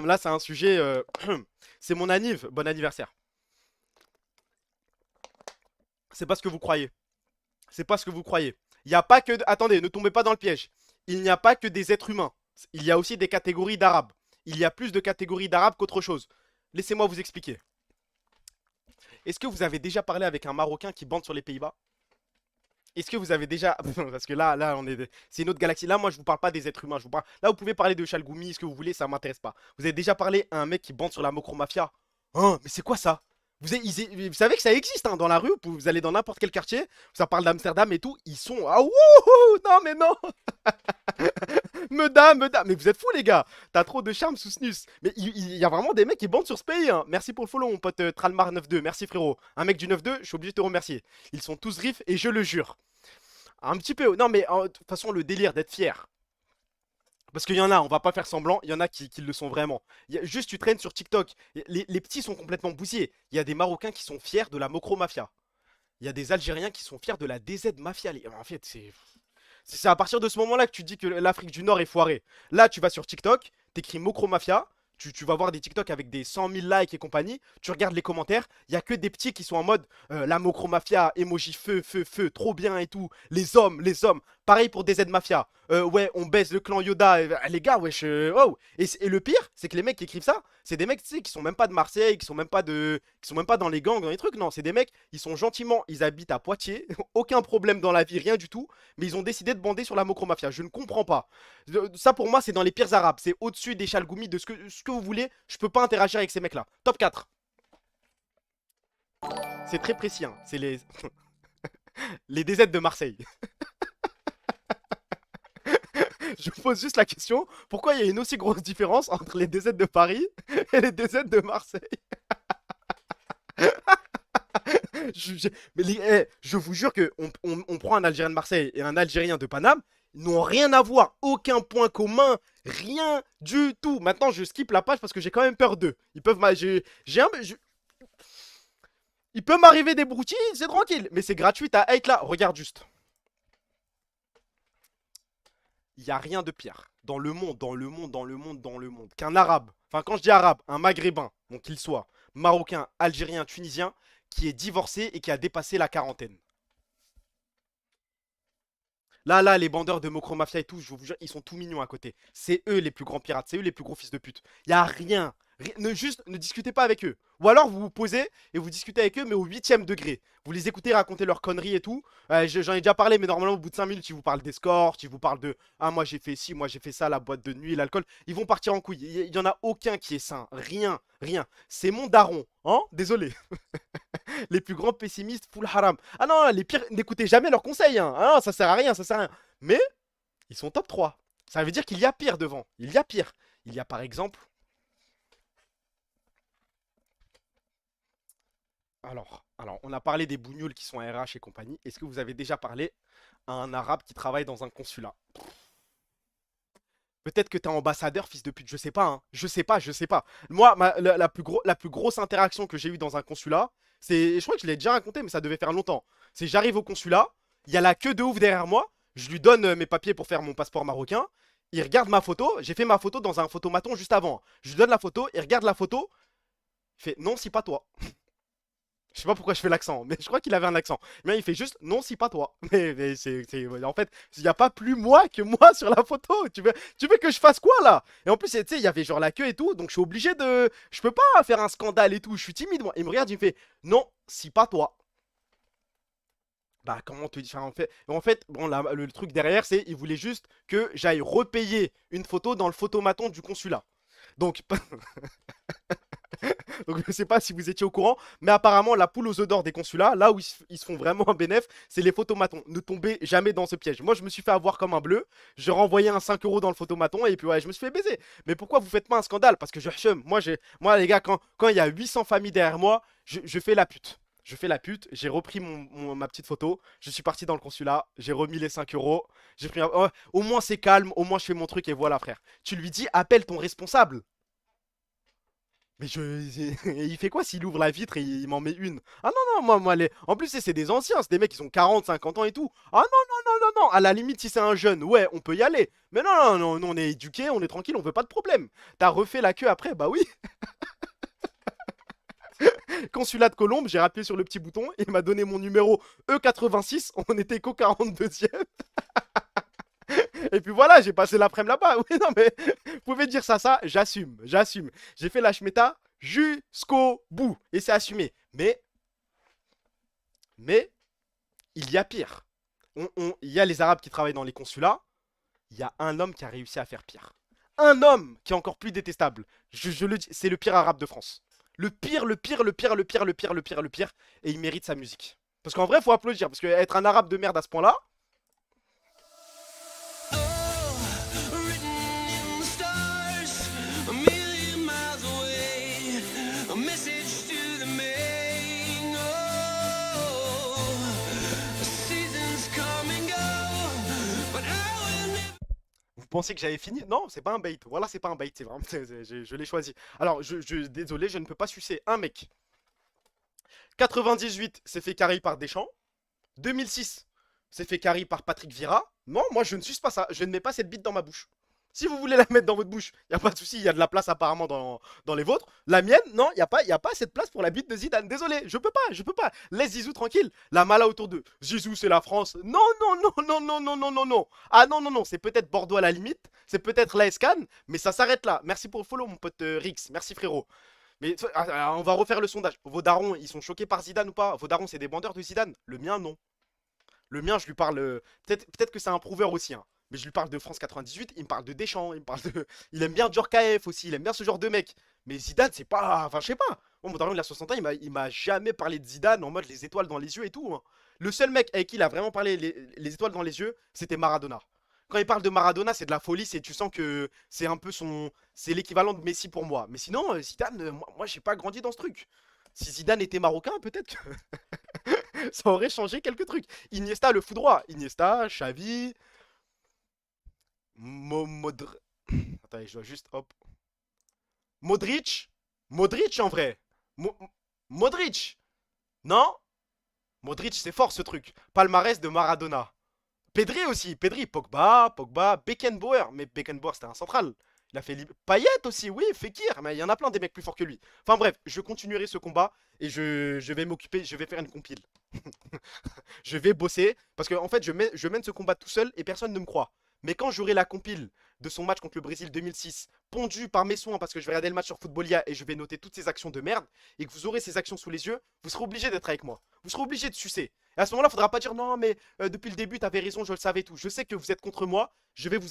Là, c'est un sujet. C'est mon anniv. Bon anniversaire. C'est pas ce que vous croyez. C'est pas ce que vous croyez. Il n'y a pas que. Attendez, ne tombez pas dans le piège. Il n'y a pas que des êtres humains. Il y a aussi des catégories d'arabes. Il y a plus de catégories d'arabes qu'autre chose. Laissez-moi vous expliquer. Est-ce que vous avez déjà parlé avec un Marocain qui bande sur les Pays-Bas? Est-ce que vous avez déjà. Parce que là, on est. C'est une autre galaxie. Là, moi, je vous parle pas des êtres humains. Je vous parle. Là, vous pouvez parler de Chalgoumi, ce que vous voulez, ça m'intéresse pas. Vous avez déjà parlé à un mec qui bande sur la Mocro-Mafia? Hein, mais c'est quoi ça? Vous savez que ça existe hein, dans la rue, vous allez dans n'importe quel quartier, ça parle d'Amsterdam et tout, ils sont. Ah wouhou! Non mais non! Meda, mais vous êtes fous les gars! T'as trop de charme sous snus! Mais il y a vraiment des mecs qui bandent sur ce pays, hein. Merci pour le follow, mon pote Tralmar92, merci frérot. Un mec du 9-2, je suis obligé de te remercier. Ils sont tous riffs et je le jure. Un petit peu. Non, mais de toute façon, le délire d'être fier. Parce qu'il y en a, on va pas faire semblant, il y en a qui le sont vraiment. Juste, tu traînes sur TikTok. Les petits sont complètement bousillés. Il y a des Marocains qui sont fiers de la Mocro Mafia. Il y a des Algériens qui sont fiers de la DZ Mafia. En fait, c'est à partir de ce moment-là que tu dis que l'Afrique du Nord est foirée. Là, tu vas sur TikTok, t'écris Mocro Mafia. Tu vas voir des TikTok avec des 100 000 likes et compagnie. Tu regardes les commentaires. Il y a que des petits qui sont en mode la Mocro Mafia, emoji feu, feu, feu, trop bien et tout. Les hommes, les hommes. Pareil pour DZ Mafia. Ouais, on baise le clan Yoda. Les gars, wesh. Oh. Et le pire, c'est que les mecs qui écrivent ça, c'est des mecs tu sais, qui sont même pas de Marseille, qui sont même pas dans les gangs, dans les trucs. Non, c'est des mecs, ils sont gentiment, ils habitent à Poitiers. Aucun problème dans la vie, rien du tout. Mais ils ont décidé de bander sur la Mocro Mafia. Je ne comprends pas. Ça pour moi, c'est dans les pires arabes. C'est au-dessus des Chalgoumi, de ce que vous voulez. Je peux pas interagir avec ces mecs-là. Top 4. C'est très précis, hein. C'est les DZ de Marseille. Je vous pose juste la question, pourquoi il y a une aussi grosse différence entre les DZ de Paris et les DZ de Marseille? Mais je vous jure que on prend un Algérien de Marseille et un Algérien de Paname, ils n'ont rien à voir, aucun point commun, rien du tout. Maintenant, je skip la page parce que j'ai quand même peur d'eux. Ils peuvent il peut m'arriver des broutilles, c'est tranquille, mais c'est gratuit à hate là. Regarde juste. Il n'y a rien de pire dans le monde, dans le monde, qu'un arabe, enfin quand je dis arabe, un maghrébin, donc qu'il soit marocain, algérien, tunisien, qui est divorcé et qui a dépassé la quarantaine. Là, les bandeurs de Mokro Mafia et tout, je vous jure, ils sont tout mignons à côté. C'est eux les plus grands pirates, c'est eux les plus gros fils de pute. Il y a rien. Ne discutez pas avec eux. Ou alors vous vous posez et vous discutez avec eux, mais au 8e degré. Vous les écoutez raconter leurs conneries et tout. J'en ai déjà parlé, mais normalement, au bout de 5 minutes, ils vous parlent d'escorte, ils vous parlent de ah, moi j'ai fait ci, moi j'ai fait ça, la boîte de nuit, l'alcool. Ils vont partir en couille. Il y en a aucun qui est sain. Rien, rien. C'est mon daron. Hein? Désolé. Les plus grands pessimistes, full haram. Ah non, les pires, n'écoutez jamais leurs conseils. Hein. Ah non, ça sert à rien, ça sert à rien. Mais ils sont top 3. Ça veut dire qu'il y a pire devant. Il y a pire. Il y a par exemple. Alors, on a parlé des bougnoules qui sont RH et compagnie. Est-ce que vous avez déjà parlé à un arabe qui travaille dans un consulat? Peut-être que t'es ambassadeur, fils de pute, je sais pas, hein. Je sais pas, je sais pas. Moi, la plus grosse interaction que j'ai eue dans un consulat, je crois que je l'ai déjà raconté, mais ça devait faire longtemps. C'est j'arrive au consulat, il y a la queue de ouf derrière moi, je lui donne mes papiers pour faire mon passeport marocain, il regarde ma photo, j'ai fait ma photo dans un photomaton juste avant. Je lui donne la photo, il regarde la photo, il fait non, si pas toi. Je sais pas pourquoi je fais l'accent, mais je crois qu'il avait un accent. Mais il fait juste non, si pas toi. Mais ouais, en fait, il n'y a pas plus moi que moi sur la photo. Tu veux que je fasse quoi là? Et en plus, tu sais, il y avait genre la queue et tout, donc je suis obligé de. Je peux pas faire un scandale et tout. Je suis timide moi. Il me regarde, il me fait non, si pas toi. Bah comment te dire en fait bon le truc derrière c'est il voulait juste que j'aille repayer une photo dans le photomaton du consulat. Donc Donc je sais pas si vous étiez au courant, mais apparemment la poule aux œufs d'or des consulats, là où ils se font vraiment un bénéf, c'est les photomatons. Ne tombez jamais dans ce piège. Moi je me suis fait avoir comme un bleu, j'ai renvoyé un 5 euros dans le photomaton et puis ouais, je me suis fait baiser. Mais pourquoi vous faites pas un scandale? Parce que je chum. Moi les gars, quand il y a 800 familles derrière moi, je fais la pute. Je fais la pute, j'ai repris ma petite photo, je suis parti dans le consulat, j'ai remis les 5 euros, j'ai pris oh, au moins c'est calme, au moins je fais mon truc et voilà frère. Tu lui dis appelle ton responsable. Mais il fait quoi s'il ouvre la vitre et il m'en met une? Ah non, non, moi, en plus, c'est des anciens, c'est des mecs qui ont 40, 50 ans et tout. Ah non, non, non, non, non, à la limite, si c'est un jeune, ouais, on peut y aller. Mais non, non, non, nous, on est éduqués, on est tranquille, on veut pas de problème. T'as refait la queue après? Bah oui. Consulat de Colombe, j'ai rappuyé sur le petit bouton, il m'a donné mon numéro E86, on était qu'au 42e. Et puis voilà, j'ai passé l'après-midi là-bas. Oui, non, mais vous pouvez dire ça, j'assume, j'assume. J'ai fait la schmeta jusqu'au bout. Et c'est assumé. Mais, il y a pire. Il y a les Arabes qui travaillent dans les consulats. Il y a un homme qui a réussi à faire pire. Un homme qui est encore plus détestable. Je le dis, c'est le pire arabe de France. Le pire, le pire, le pire, le pire, le pire, le pire, le pire. Et il mérite sa musique. Parce qu'en vrai, il faut applaudir. Parce qu'être un arabe de merde à ce point-là, vous pensez que j'avais fini? Non, c'est pas un bait. Voilà, c'est pas un bait. C'est vraiment, je l'ai choisi. Alors, désolé, je ne peux pas sucer un mec. 98, c'est fait carry par Deschamps. 2006, c'est fait carry par Patrick Vieira. Non, moi, je ne suce pas ça. Je ne mets pas cette bite dans ma bouche. Si vous voulez la mettre dans votre bouche, il n'y a pas de souci, il y a de la place apparemment dans les vôtres. La mienne, non, il y a pas cette place pour la bite de Zidane. Désolé, je peux pas, je peux pas. Laisse Zizou tranquille. La mala autour d'eux. Zizou, c'est la France. Non, non, non, non, non, non, non, non, non. Ah non, non, non, c'est peut-être Bordeaux à la limite. C'est peut-être la Escan, mais ça s'arrête là. Merci pour le follow, mon pote Rix. Merci, frérot. Mais on va refaire le sondage. Vos darons, ils sont choqués par Zidane ou pas? Vos darons, c'est des bandeurs de Zidane? Le mien, non. Le mien, je lui parle. Peut-être que c'est un prouveur aussi, hein. Mais je lui parle de France 98, il me parle de Deschamps, il me parle de. Il aime bien Djorkaeff aussi, il aime bien ce genre de mec. Mais Zidane, c'est pas. Enfin, je sais pas. Bon, mon daron, il a 60 ans, il m'a jamais parlé de Zidane en mode les étoiles dans les yeux et tout, hein. Le seul mec avec qui il a vraiment parlé les étoiles dans les yeux, c'était Maradona. Quand il parle de Maradona, c'est de la folie, tu sens que c'est un peu son. C'est l'équivalent de Messi pour moi. Mais sinon, Zidane, moi j'ai pas grandi dans ce truc. Si Zidane était marocain, peut-être que ça aurait changé quelques trucs. Iniesta, le foudroie. Iniesta, Xavi, Modric. Attends, je dois juste. Hop. Modric. Modric en vrai. Mo- Modric. Non? Modric, c'est fort ce truc. Palmarès de Maradona. Pedri aussi. Pedri, Pogba, Pogba, Beckenbauer. Mais Beckenbauer, c'était un central. Il a fait Payet aussi, oui, Fekir. Mais il y en a plein des mecs plus forts que lui. Enfin bref, je continuerai ce combat et je vais m'occuper, je vais faire une compile. Je vais bosser parce que en fait je mène ce combat tout seul et personne ne me croit. Mais quand j'aurai la compile de son match contre le Brésil 2006 pondue par mes soins parce que je vais regarder le match sur Footballia et je vais noter toutes ces actions de merde et que vous aurez ces actions sous les yeux, vous serez obligé d'être avec moi. Vous serez obligé de sucer. Et à ce moment-là, il faudra pas dire non mais depuis le début t'avais raison, je le savais tout. Je sais que vous êtes contre moi, je vais vous